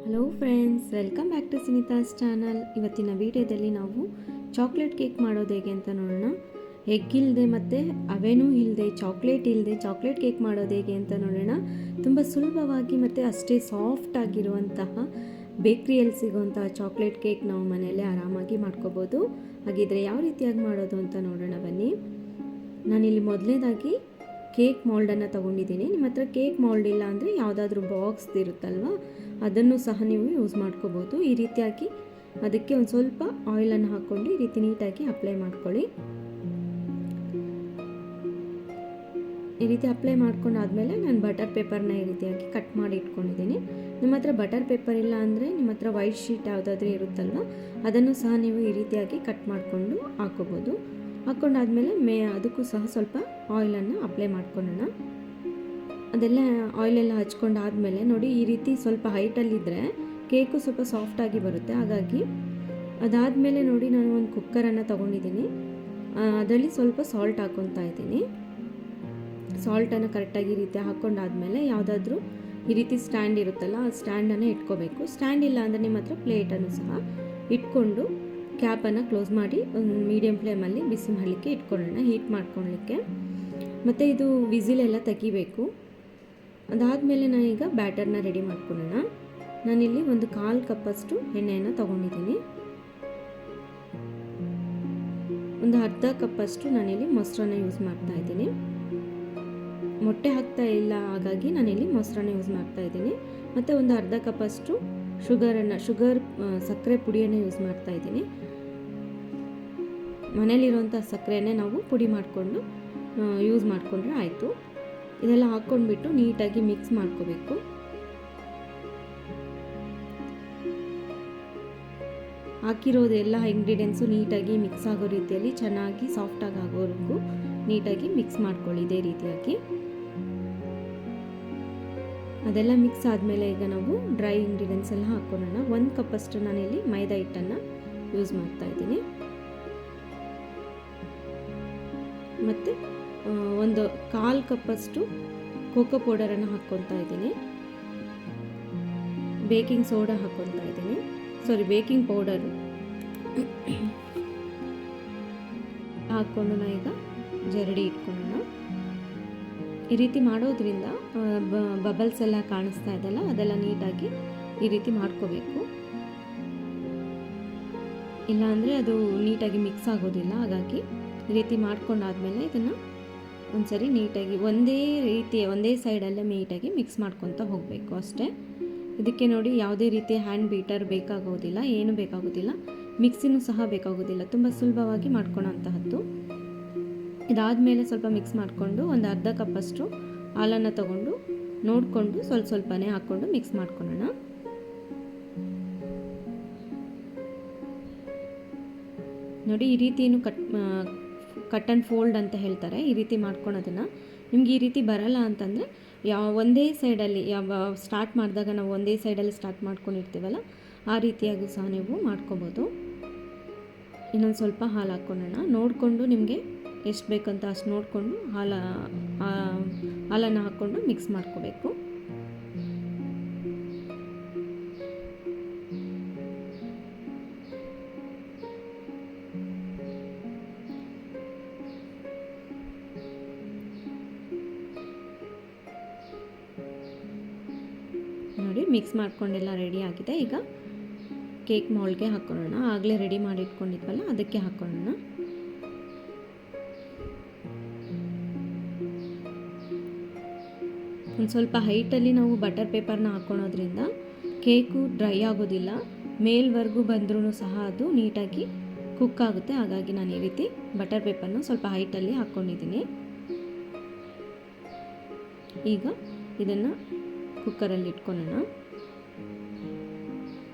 Hello friends, welcome back to Sunita's channel. ಇವತ್ತಿನ ವಿಡಿಯೋದಲ್ಲಿ ನಾವು ಚಾಕ್ಲೇಟ್ ಕೇಕ್ ಮಾಡೋದು ಹೇಗೆ ಅಂತ ನೋಡೋಣ. ಎಗ್ ಇಲ್ಲದೆ ಮತ್ತು ಅವೆನೂ ಇಲ್ಲದೆ ಚಾಕ್ಲೇಟ್ ಕೇಕ್ ಮಾಡೋದು ಹೇಗೆ ಅಂತ ನೋಡೋಣ. ತುಂಬ ಸುಲಭವಾಗಿ ಮತ್ತು ಅಷ್ಟೇ ಸಾಫ್ಟ್ ಆಗಿರುವಂತಹ ಬೇಕ್ರಿಯಲ್ಲಿ ಸಿಗುವಂತಹ ಚಾಕ್ಲೇಟ್ ಕೇಕ್ ನಾವು ಮನೆಯಲ್ಲೇ ಆರಾಮಾಗಿ ಮಾಡ್ಕೋಬೋದು. ಹಾಗಿದ್ರೆ ಯಾವ ರೀತಿಯಾಗಿ ಮಾಡೋದು ಅಂತ ನೋಡೋಣ ಬನ್ನಿ. ನಾನಿಲ್ಲಿ ಮೊದಲನೇದಾಗಿ ಕೇಕ್ ಮೌಲ್ಡನ್ನು ತೊಗೊಂಡಿದ್ದೀನಿ. ನಿಮ್ಮ ಹತ್ರ ಕೇಕ್ ಮೌಲ್ಡ್ ಇಲ್ಲ ಅಂದರೆ ಯಾವುದಾದ್ರೂ ಬಾಕ್ಸ್ ಇರುತ್ತಲ್ವ, ಅದನ್ನು ಸಹ ನೀವು ಯೂಸ್ ಮಾಡ್ಕೋಬೋದು. ಈ ರೀತಿಯಾಗಿ ಅದಕ್ಕೆ ಒಂದು ಸ್ವಲ್ಪ ಆಯಿಲನ್ನು ಹಾಕ್ಕೊಂಡು ಈ ರೀತಿ ನೀಟಾಗಿ ಅಪ್ಲೈ ಮಾಡ್ಕೊಳ್ಳಿ. ಈ ರೀತಿ ಅಪ್ಲೈ ಮಾಡ್ಕೊಂಡಾದಮೇಲೆ ನಾನು ಬಟರ್ ಪೇಪರ್ನ ಈ ರೀತಿಯಾಗಿ ಕಟ್ ಮಾಡಿ ಇಟ್ಕೊಂಡಿದ್ದೀನಿ. ನಿಮ್ಮ ಹತ್ರ ಬಟರ್ ಪೇಪರ್ ಇಲ್ಲ ಅಂದರೆ ನಿಮ್ಮ ಹತ್ರ ವೈಟ್ ಶೀಟ್ ಯಾವುದಾದ್ರೂ ಇರುತ್ತಲ್ವ, ಅದನ್ನು ಸಹ ನೀವು ಈ ರೀತಿಯಾಗಿ ಕಟ್ ಮಾಡಿಕೊಂಡು ಹಾಕೋಬೋದು. ಹಾಕ್ಕೊಂಡಾದ್ಮೇಲೆ ಅದಕ್ಕೂ ಸಹ ಸ್ವಲ್ಪ ಆಯಿಲನ್ನು ಅಪ್ಲೈ ಮಾಡ್ಕೊಳ್ಳೋಣ. ಅದೆಲ್ಲ ಆಯಿಲೆಲ್ಲ ಹಚ್ಕೊಂಡಾದಮೇಲೆ ನೋಡಿ, ಈ ರೀತಿ ಸ್ವಲ್ಪ ಹೈಟಲ್ಲಿದ್ದರೆ ಕೇಕು ಸ್ವಲ್ಪ ಸಾಫ್ಟಾಗಿ ಬರುತ್ತೆ. ಹಾಗಾಗಿ ಅದಾದಮೇಲೆ ನೋಡಿ, ನಾನು ಒಂದು ಕುಕ್ಕರನ್ನು ತೊಗೊಂಡಿದ್ದೀನಿ. ಅದರಲ್ಲಿ ಸ್ವಲ್ಪ ಸಾಲ್ಟ್ ಹಾಕ್ಕೊತಾ ಇದ್ದೀನಿ. ಸಾಲ್ಟನ್ನು ಕರೆಕ್ಟಾಗಿ ಈ ರೀತಿ ಹಾಕ್ಕೊಂಡಾದ್ಮೇಲೆ ಯಾವುದಾದ್ರೂ ಈ ರೀತಿ ಸ್ಟ್ಯಾಂಡ್ ಇರುತ್ತಲ್ಲ, ಆ ಸ್ಟ್ಯಾಂಡನ್ನು ಇಟ್ಕೋಬೇಕು. ಸ್ಟ್ಯಾಂಡ್ ಇಲ್ಲ ಅಂದರೆ ನಿಮ್ಮ ಹತ್ರ ಪ್ಲೇಟನ್ನು ಸಹ ಇಟ್ಕೊಂಡು ಕ್ಯಾಪನ್ನು ಕ್ಲೋಸ್ ಮಾಡಿ ಒಂದು ಮೀಡಿಯಮ್ ಫ್ಲೇಮಲ್ಲಿ ಬಿಸಿ ಮಾಡಲಿಕ್ಕೆ ಇಟ್ಕೊಳ್ಳೋಣ, ಹೀಟ್ ಮಾಡ್ಕೊಳ್ಳಿಕ್ಕೆ. ಮತ್ತು ಇದು ವಿಸಿಲೆಲ್ಲ ತೆಗಿಬೇಕು. ಅದಾದಮೇಲೆ ನಾನೀಗ ಬ್ಯಾಟರ್ನ ರೆಡಿ ಮಾಡ್ಕೊಳ್ಳೋಣ. ನಾನಿಲ್ಲಿ ಒಂದು 1/4 ಕಪ್ಪಷ್ಟು ಎಣ್ಣೆಯನ್ನು ತೊಗೊಂಡಿದ್ದೀನಿ. ಒಂದು ಅರ್ಧ ಕಪ್ಪಷ್ಟು ನಾನಿಲ್ಲಿ ಮೊಸರನ್ನ ಯೂಸ್ ಮಾಡ್ತಾ ಇದ್ದೀನಿ. ಮೊಟ್ಟೆ ಹಾಕ್ತಾ ಇಲ್ಲ, ಹಾಗಾಗಿ ನಾನಿಲ್ಲಿ ಮೊಸರನ್ನ ಯೂಸ್ ಮಾಡ್ತಾ ಇದ್ದೀನಿ. ಮತ್ತು ಒಂದು ಅರ್ಧ ಕಪ್ಪಷ್ಟು ಸಕ್ಕರೆ ಪುಡಿಯನ್ನು ಯೂಸ್ ಮಾಡ್ತಾ ಇದ್ದೀನಿ. ಮನೇಲಿರುವಂಥ ಸಕ್ಕರೆಯನ್ನೇ ನಾವು ಪುಡಿ ಮಾಡಿಕೊಂಡು ಯೂಸ್ ಮಾಡಿಕೊಂಡ್ರೆ ಆಯಿತು. ಇದೆಲ್ಲ ಹಾಕ್ಕೊಂಡ್ಬಿಟ್ಟು ನೀಟಾಗಿ ಮಿಕ್ಸ್ ಮಾಡ್ಕೋಬೇಕು. ಹಾಕಿರೋದು ಎಲ್ಲ ಇಂಗ್ರೀಡಿಯೆಂಟ್ಸು ನೀಟಾಗಿ ಮಿಕ್ಸ್ ಆಗೋ ರೀತಿಯಲ್ಲಿ ಚೆನ್ನಾಗಿ ಸಾಫ್ಟಾಗಿ ಆಗೋವರೆಗೂ ನೀಟಾಗಿ ಮಿಕ್ಸ್ ಮಾಡ್ಕೊಳ್ಳಿ. ಇದೇ ರೀತಿಯಾಗಿ ಅದೆಲ್ಲ ಮಿಕ್ಸ್ ಆದಮೇಲೆ ಈಗ ನಾವು ಡ್ರೈ ಇಂಗ್ರೀಡಿಯೆಂಟ್ಸ್ ಎಲ್ಲ ಹಾಕ್ಕೊಳ್ಳೋಣ. 1 ಕಪ್ಪಷ್ಟು ನಾನಿಲ್ಲಿ ಮೈದಾ ಹಿಟ್ಟನ್ನು ಯೂಸ್ ಮಾಡ್ತಾ ಇದ್ದೀನಿ. ಮತ್ತು ಒಂದು 1/4 ಕಪ್ಪಷ್ಟು ಕೋಕೋ ಪೌಡರನ್ನು ಹಾಕ್ಕೊತಾ ಇದ್ದೀನಿ. ಬೇಕಿಂಗ್ ಸೋಡಾ ಹಾಕ್ಕೊತಾ ಇದ್ದೀನಿ, ಬೇಕಿಂಗ್ ಪೌಡರು ಹಾಕ್ಕೊಂಡು ಈಗ ಜರಡಿ ಇಟ್ಕೊಳ್ಳೋಣ. ಈ ರೀತಿ ಮಾಡೋದ್ರಿಂದ ಬಬಲ್ಸ್ ಎಲ್ಲ ಕಾಣಿಸ್ತಾ ಇದೆಯಲ್ಲ, ಅದೆಲ್ಲ ನೀಟಾಗಿ ಈ ರೀತಿ ಮಾಡ್ಕೋಬೇಕು. ಇಲ್ಲಾಂದರೆ ಅದು ನೀಟಾಗಿ ಮಿಕ್ಸ್ ಆಗೋದಿಲ್ಲ. ಹಾಗಾಗಿ ಈ ರೀತಿ ಮಾಡ್ಕೊಂಡಾದ್ಮೇಲೆ ಇದನ್ನು ಒಂದ್ಸರಿ ನೀಟಾಗಿ ಒಂದೇ ಸೈಡಲ್ಲೇ ನೀಟಾಗಿ ಮಿಕ್ಸ್ ಮಾಡ್ಕೊತಾ ಹೋಗಬೇಕು ಅಷ್ಟೇ. ಇದಕ್ಕೆ ನೋಡಿ, ಯಾವುದೇ ರೀತಿ ಹ್ಯಾಂಡ್ ಬೀಟರ್ ಬೇಕಾಗೋದಿಲ್ಲ, ಏನು ಬೇಕಾಗೋದಿಲ್ಲ, ಮಿಕ್ಸಿನೂ ಸಹ ಬೇಕಾಗೋದಿಲ್ಲ. ತುಂಬ ಸುಲಭವಾಗಿ ಮಾಡ್ಕೊಳ್ಳೋಂತಹದ್ದು. ಇದಾದಮೇಲೆ ಸ್ವಲ್ಪ ಮಿಕ್ಸ್ ಮಾಡಿಕೊಂಡು ಒಂದು ಅರ್ಧ ಕಪ್ಪಷ್ಟು ಹಾಲನ್ನು ತಗೊಂಡು ನೋಡಿಕೊಂಡು ಸ್ವಲ್ಪನೇ ಹಾಕ್ಕೊಂಡು ಮಿಕ್ಸ್ ಮಾಡ್ಕೊಳ್ಳೋಣ. ನೋಡಿ, ಈ ರೀತಿಯೂ ಕಟ್ ಆ್ಯಂಡ್ ಫೋಲ್ಡ್ ಅಂತ ಹೇಳ್ತಾರೆ. ಈ ರೀತಿ ಮಾಡ್ಕೊಳೋದನ್ನು, ನಿಮ್ಗೆ ಈ ರೀತಿ ಬರಲ್ಲ ಅಂತಂದರೆ ಒಂದೇ ಸೈಡಲ್ಲಿ ಸ್ಟಾರ್ಟ್ ಮಾಡಿದಾಗ ನಾವು ಒಂದೇ ಸೈಡಲ್ಲಿ ಸ್ಟಾರ್ಟ್ ಮಾಡ್ಕೊಂಡಿರ್ತೀವಲ್ಲ, ಆ ರೀತಿಯಾಗಿ ಸಹ ನೀವು ಮಾಡ್ಕೋಬೋದು. ಇನ್ನೊಂದು ಸ್ವಲ್ಪ ಹಾಲು ಹಾಕ್ಕೊಳ್ಳೋಣ. ನೋಡಿಕೊಂಡು ನಿಮಗೆ ಎಷ್ಟು ಬೇಕಂತ ಅಷ್ಟು ನೋಡಿಕೊಂಡು ಹಾಲನ್ನು ಹಾಕ್ಕೊಂಡು ಮಿಕ್ಸ್ ಮಾಡ್ಕೋಬೇಕು. ನೋಡಿ, ಮಿಕ್ಸ್ ಮಾಡ್ಕೊಂಡೆಲ್ಲ ರೆಡಿ ಆಗಿದೆ. ಈಗ ಕೇಕ್ ಮೌಲ್ಡ್ಗೆ ಹಾಕ್ಕೊಳ್ಳೋಣ. ಆಗಲೇ ರೆಡಿ ಮಾಡಿ ಇಟ್ಕೊಂಡಿದ್ವಲ್ಲ, ಅದಕ್ಕೆ ಹಾಕ್ಕೊಳ್ಳೋಣ. ಒಂದು ಸ್ವಲ್ಪ ಹೈಟಲ್ಲಿ ನಾವು ಬಟರ್ ಪೇಪರ್ನ ಹಾಕ್ಕೊಳೋದ್ರಿಂದ ಕೇಕು ಡ್ರೈ ಆಗೋದಿಲ್ಲ. ಮೇಲ್ವರೆಗೂ ಬಂದ್ರೂ ಸಹ ಅದು ನೀಟಾಗಿ ಕುಕ್ ಆಗುತ್ತೆ. ಹಾಗಾಗಿ ನಾನು ಈ ರೀತಿ ಬಟರ್ ಪೇಪರ್ನ ಸ್ವಲ್ಪ ಹೈಟಲ್ಲಿ ಹಾಕ್ಕೊಂಡಿದ್ದೀನಿ. ಈಗ ಇದನ್ನು ಕುಕ್ಕರಲ್ಲಿ ಇಟ್ಕೊಳ್ಳೋಣ.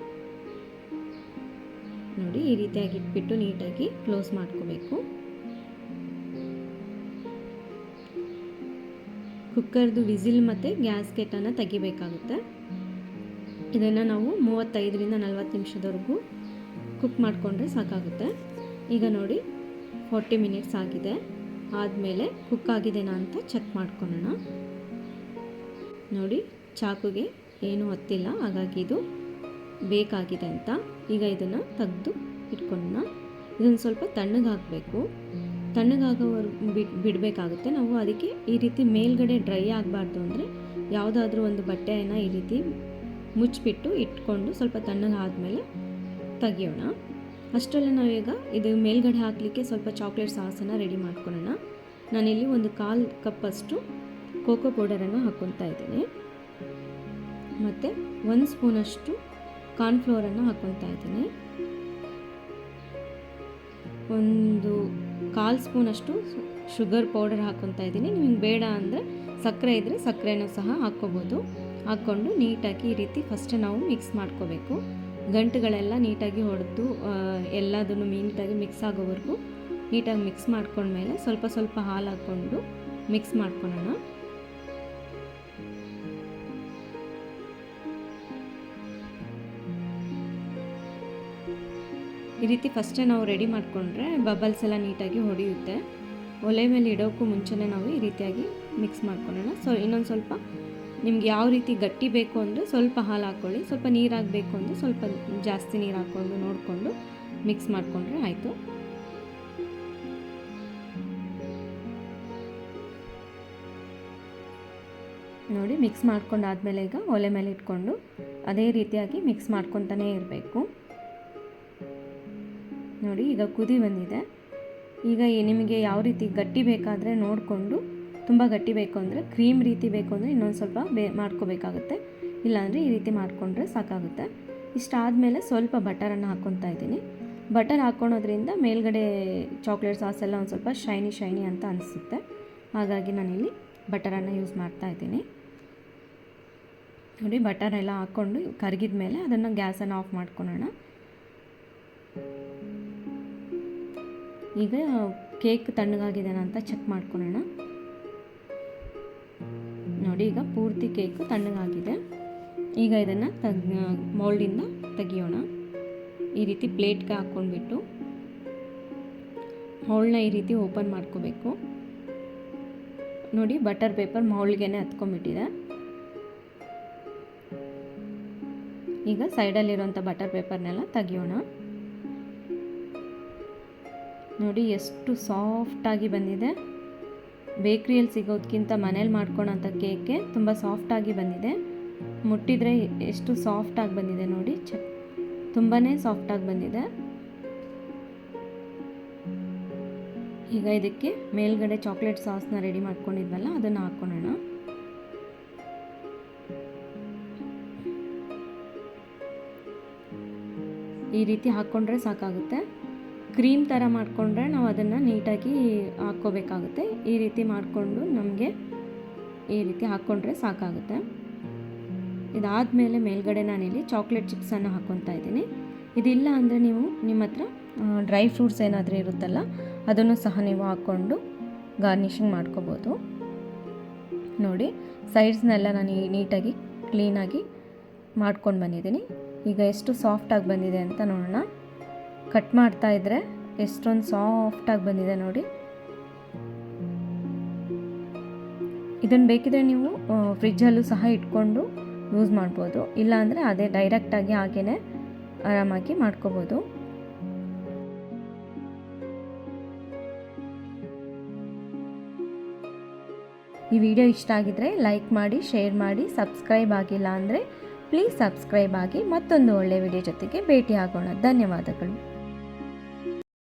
ನೋಡಿ, ಈ ರೀತಿಯಾಗಿ ಇಟ್ಬಿಟ್ಟು ನೀಟಾಗಿ ಕ್ಲೋಸ್ ಮಾಡ್ಕೋಬೇಕು. ಕುಕ್ಕರ್ದು ವಿಸಿಲ್ ಮತ್ತು ಗ್ಯಾಸ್ಕೆಟನ್ನು ತೆಗಿಬೇಕಾಗುತ್ತೆ. ಇದನ್ನು ನಾವು 35ರಿಂದ 40 ನಿಮಿಷದವರೆಗೂ ಕುಕ್ ಮಾಡಿಕೊಂಡ್ರೆ ಸಾಕಾಗುತ್ತೆ. ಈಗ ನೋಡಿ, 40 ಮಿನಿಟ್ಸ್ ಆಗಿದೆ. ಆದಮೇಲೆ ಕುಕ್ ಆಗಿದೆನಾ ಅಂತ ಚೆಕ್ ಮಾಡ್ಕೊಳ್ಳೋಣ. ನೋಡಿ, ಚಾಕುಗೆ ಏನೂ ಹತ್ತಿಲ್ಲ, ಹಾಗಾಗಿ ಇದು ಬೇಕಾಗಿದೆ ಅಂತ. ಈಗ ಇದನ್ನು ತೆಗೆದು ಇಟ್ಕೊಳ್ಳೋಣ. ಇದನ್ನು ಸ್ವಲ್ಪ ತಣ್ಣಗಾಗಬೇಕು. ತಣ್ಣಗಾಗೋವರೆಗೂ ಬಿಡಬೇಕಾಗುತ್ತೆ ನಾವು. ಅದಕ್ಕೆ ಈ ರೀತಿ ಮೇಲ್ಗಡೆ ಡ್ರೈ ಆಗಬಾರ್ದು ಅಂದರೆ ಯಾವುದಾದ್ರೂ ಒಂದು ಬಟ್ಟೆಯನ್ನು ಈ ರೀತಿ ಮುಚ್ಚಿಬಿಟ್ಟು ಇಟ್ಕೊಂಡು ಸ್ವಲ್ಪ ತಣ್ಣಗಾದ್ಮೇಲೆ ತೆಗಿಯೋಣ. ಅಷ್ಟರಲ್ಲೇ ನಾವೀಗ ಇದು ಮೇಲ್ಗಡೆ ಹಾಕಲಿಕ್ಕೆ ಸ್ವಲ್ಪ ಚಾಕ್ಲೇಟ್ ಸಾಸನ್ನು ರೆಡಿ ಮಾಡ್ಕೊಳ್ಳೋಣ. ನಾನಿಲ್ಲಿ ಒಂದು 1/4 ಕಪ್ಪಷ್ಟು ಕೋಕೋ ಪೌಡರನ್ನು ಹಾಕ್ಕೊತಾ ಇದ್ದೀನಿ. ಮತ್ತು 1 ಸ್ಪೂನಷ್ಟು ಕಾರ್ನ್ಫ್ಲೋರನ್ನು ಹಾಕ್ಕೊತಾ ಇದ್ದೀನಿ. 1/4 ಸ್ಪೂನಷ್ಟು ಶುಗರ್ ಪೌಡರ್ ಹಾಕ್ಕೊತಾ ಇದ್ದೀನಿ. ನಿಮಗೆ ಬೇಡ ಅಂದರೆ ಸಕ್ಕರೆ ಇದ್ದರೆ ಸಕ್ಕರೆನೂ ಸಹ ಹಾಕ್ಕೋಬೋದು. ಹಾಕ್ಕೊಂಡು ನೀಟಾಗಿ ಈ ರೀತಿ ಫಸ್ಟ್ ನಾವು ಮಿಕ್ಸ್ ಮಾಡ್ಕೋಬೇಕು. ಗಂಟುಗಳೆಲ್ಲ ನೀಟಾಗಿ ಹೊಡೆದು ಎಲ್ಲದನ್ನು ನೀಟಾಗಿ ಮಿಕ್ಸ್ ಆಗೋವರೆಗೂ ನೀಟಾಗಿ ಮಿಕ್ಸ್ ಮಾಡ್ಕೊಂಡ್ಮೇಲೆ ಸ್ವಲ್ಪ ಸ್ವಲ್ಪ ಹಾಲು ಹಾಕ್ಕೊಂಡು ಮಿಕ್ಸ್ ಮಾಡ್ಕೊಳ್ಳೋಣ. ಈ ರೀತಿ ಫಸ್ಟೇ ನಾವು ರೆಡಿ ಮಾಡಿಕೊಂಡ್ರೆ ಬಬಲ್ಸ್ ಎಲ್ಲ ನೀಟಾಗಿ ಹೊಡೆಯುತ್ತೆ. ಒಲೆ ಮೇಲೆ ಇಡೋಕ್ಕೂ ಮುಂಚೆನೇ ನಾವು ಈ ರೀತಿಯಾಗಿ ಮಿಕ್ಸ್ ಮಾಡ್ಕೊಳ್ಳೋಣ. ಇನ್ನೊಂದು ಸ್ವಲ್ಪ ನಿಮ್ಗೆ ಯಾವ ರೀತಿ ಗಟ್ಟಿ ಬೇಕು ಅಂದರೆ ಸ್ವಲ್ಪ ಹಾಲು ಹಾಕ್ಕೊಳ್ಳಿ. ಸ್ವಲ್ಪ ನೀರು ಹಾಕಬೇಕು ಅಂದರೆ ಸ್ವಲ್ಪ ಜಾಸ್ತಿ ನೀರು ಹಾಕ್ಕೊಂಡು ನೋಡಿಕೊಂಡು ಮಿಕ್ಸ್ ಮಾಡಿಕೊಂಡ್ರೆ ಆಯಿತು. ನೋಡಿ ಮಿಕ್ಸ್ ಮಾಡ್ಕೊಂಡಾದ್ಮೇಲೆ ಈಗ ಒಲೆ ಮೇಲೆ ಇಟ್ಕೊಂಡು ಅದೇ ರೀತಿಯಾಗಿ ಮಿಕ್ಸ್ ಮಾಡ್ಕೊತಾನೇ ಇರಬೇಕು. ನೋಡಿ ಈಗ ಕುದಿ ಬಂದಿದೆ. ಈಗ ನಿಮಗೆ ಯಾವ ರೀತಿ ಗಟ್ಟಿ ಬೇಕಾದರೆ ನೋಡಿಕೊಂಡು, ತುಂಬ ಗಟ್ಟಿ ಬೇಕು ಅಂದರೆ ಕ್ರೀಮ್ ರೀತಿ ಬೇಕು ಅಂದರೆ ಇನ್ನೊಂದು ಸ್ವಲ್ಪ ಮಾಡ್ಕೋಬೇಕಾಗುತ್ತೆ. ಇಲ್ಲಾಂದರೆ ಈ ರೀತಿ ಮಾಡಿಕೊಂಡ್ರೆ ಸಾಕಾಗುತ್ತೆ. ಇಷ್ಟಾದಮೇಲೆ ಸ್ವಲ್ಪ ಬಟರನ್ನು ಹಾಕ್ಕೊತಾ ಇದ್ದೀನಿ. ಬಟರ್ ಹಾಕ್ಕೊಳೋದ್ರಿಂದ ಮೇಲ್ಗಡೆ ಚಾಕ್ಲೇಟ್ ಸಾಸ್ ಎಲ್ಲ ಒಂದು ಸ್ವಲ್ಪ ಶೈನಿ ಅಂತ ಅನಿಸುತ್ತೆ. ಹಾಗಾಗಿ ನಾನಿಲ್ಲಿ ಬಟರನ್ನು ಯೂಸ್ ಮಾಡ್ತಾ ಇದ್ದೀನಿ. ನೋಡಿ ಬಟರ್ ಎಲ್ಲ ಹಾಕ್ಕೊಂಡು ಕರಗಿದ ಮೇಲೆ ಅದನ್ನು ಗ್ಯಾಸನ್ನು ಆಫ್ ಮಾಡ್ಕೊಳ್ಳೋಣ. ಈಗ ಕೇಕ್ ತಣ್ಣಗಾಗಿದೆ ಅಂತ ಚೆಕ್ ಮಾಡ್ಕೊಳ್ಳೋಣ. ನೋಡಿ ಈಗ ಪೂರ್ತಿ ಕೇಕು ತಣ್ಣಗಾಗಿದೆ. ಈಗ ಇದನ್ನು ಮೌಲ್ಡಿಂದ ತೆಗಿಯೋಣ. ಈ ರೀತಿ ಪ್ಲೇಟ್ಗೆ ಹಾಕ್ಕೊಂಡ್ಬಿಟ್ಟು ಮೌಲ್ಡ್ನ ಈ ರೀತಿ ಓಪನ್ ಮಾಡ್ಕೋಬೇಕು. ನೋಡಿ ಬಟರ್ ಪೇಪರ್ ಮೌಲ್ಡ್ಗೆ ಹತ್ಕೊಂಡ್ಬಿಟ್ಟಿದೆ. ಈಗ ಸೈಡಲ್ಲಿರುವಂಥ ಬಟರ್ ಪೇಪರ್ನೆಲ್ಲ ತೆಗಿಯೋಣ. ನೋಡಿ ಎಷ್ಟು ಸಾಫ್ಟಾಗಿ ಬಂದಿದೆ. ಬೇಕ್ರಿಯಲ್ಲಿ ಸಿಗೋದಕ್ಕಿಂತ ಮನೇಲಿ ಮಾಡ್ಕೊಳೋಂಥ ಕೇಕೆ ತುಂಬ ಸಾಫ್ಟಾಗಿ ಬಂದಿದೆ. ಮುಟ್ಟಿದರೆ ಎಷ್ಟು ಸಾಫ್ಟಾಗಿ ಬಂದಿದೆ ನೋಡಿ, ತುಂಬಾ ಸಾಫ್ಟಾಗಿ ಬಂದಿದೆ. ಈಗ ಇದಕ್ಕೆ ಮೇಲ್ಗಡೆ ಚಾಕ್ಲೇಟ್ ಸಾಸ್ನ ರೆಡಿ ಮಾಡ್ಕೊಂಡಿದ್ವಲ್ಲ ಅದನ್ನು ಹಾಕ್ಕೊಳ್ಳೋಣ. ಈ ರೀತಿ ಹಾಕ್ಕೊಂಡ್ರೆ ಸಾಕಾಗುತ್ತೆ. ಕ್ರೀಮ್ ಥರ ಮಾಡಿಕೊಂಡ್ರೆ ನಾವು ಅದನ್ನು ನೀಟಾಗಿ ಹಾಕ್ಕೋಬೇಕಾಗುತ್ತೆ. ಈ ರೀತಿ ಮಾಡಿಕೊಂಡು ನಮಗೆ ಈ ರೀತಿ ಹಾಕ್ಕೊಂಡ್ರೆ ಸಾಕಾಗುತ್ತೆ. ಇದಾದಮೇಲೆ ಮೇಲ್ಗಡೆ ನಾನಿಲ್ಲಿ ಚಾಕ್ಲೇಟ್ ಚಿಪ್ಸನ್ನು ಹಾಕ್ಕೊತಾ ಇದ್ದೀನಿ. ಇದಿಲ್ಲ ಅಂದರೆ ನೀವು ನಿಮ್ಮ ಹತ್ರ ಡ್ರೈ ಫ್ರೂಟ್ಸ್ ಏನಾದರೂ ಇರುತ್ತಲ್ಲ ಅದನ್ನು ಸಹ ನೀವು ಹಾಕ್ಕೊಂಡು ಗಾರ್ನಿಷಿಂಗ್ ಮಾಡ್ಕೋಬೋದು. ನೋಡಿ ಸೈಡ್ಸ್ನೆಲ್ಲ ನಾನು ನೀಟಾಗಿ ಕ್ಲೀನಾಗಿ ಮಾಡ್ಕೊಂಡು ಬಂದಿದ್ದೀನಿ. ಈಗ ಎಷ್ಟು ಸಾಫ್ಟಾಗಿ ಬಂದಿದೆ ಅಂತ ನೋಡೋಣ. ಕಟ್ ಮಾಡ್ತಾ ಇದ್ದರೆ ಎಷ್ಟೊಂದು ಸಾಫ್ಟಾಗಿ ಬಂದಿದೆ ನೋಡಿ. ಇದನ್ನು ಬೇಕಿದ್ರೆ ನೀವು ಫ್ರಿಜ್ಜಲ್ಲೂ ಸಹ ಇಟ್ಕೊಂಡು ಯೂಸ್ ಮಾಡ್ಬೋದು. ಇಲ್ಲಾಂದರೆ ಅದೇ ಡೈರೆಕ್ಟಾಗಿ ಹಾಗೇ ಆರಾಮಾಗಿ ಮಾಡ್ಕೋಬೋದು. ಈ ವಿಡಿಯೋ ಇಷ್ಟ ಆಗಿದ್ರೆ ಲೈಕ್ ಮಾಡಿ, ಶೇರ್ ಮಾಡಿ, ಸಬ್ಸ್ಕ್ರೈಬ್ ಆಗಿಲ್ಲ ಅಂದರೆ ಪ್ಲೀಸ್ ಸಬ್ಸ್ಕ್ರೈಬ್ ಆಗಿ. ಮತ್ತೊಂದು ಒಳ್ಳೆಯ ವಿಡಿಯೋ ಜೊತೆಗೆ ಭೇಟಿ ಆಗೋಣ. ಧನ್ಯವಾದಗಳು.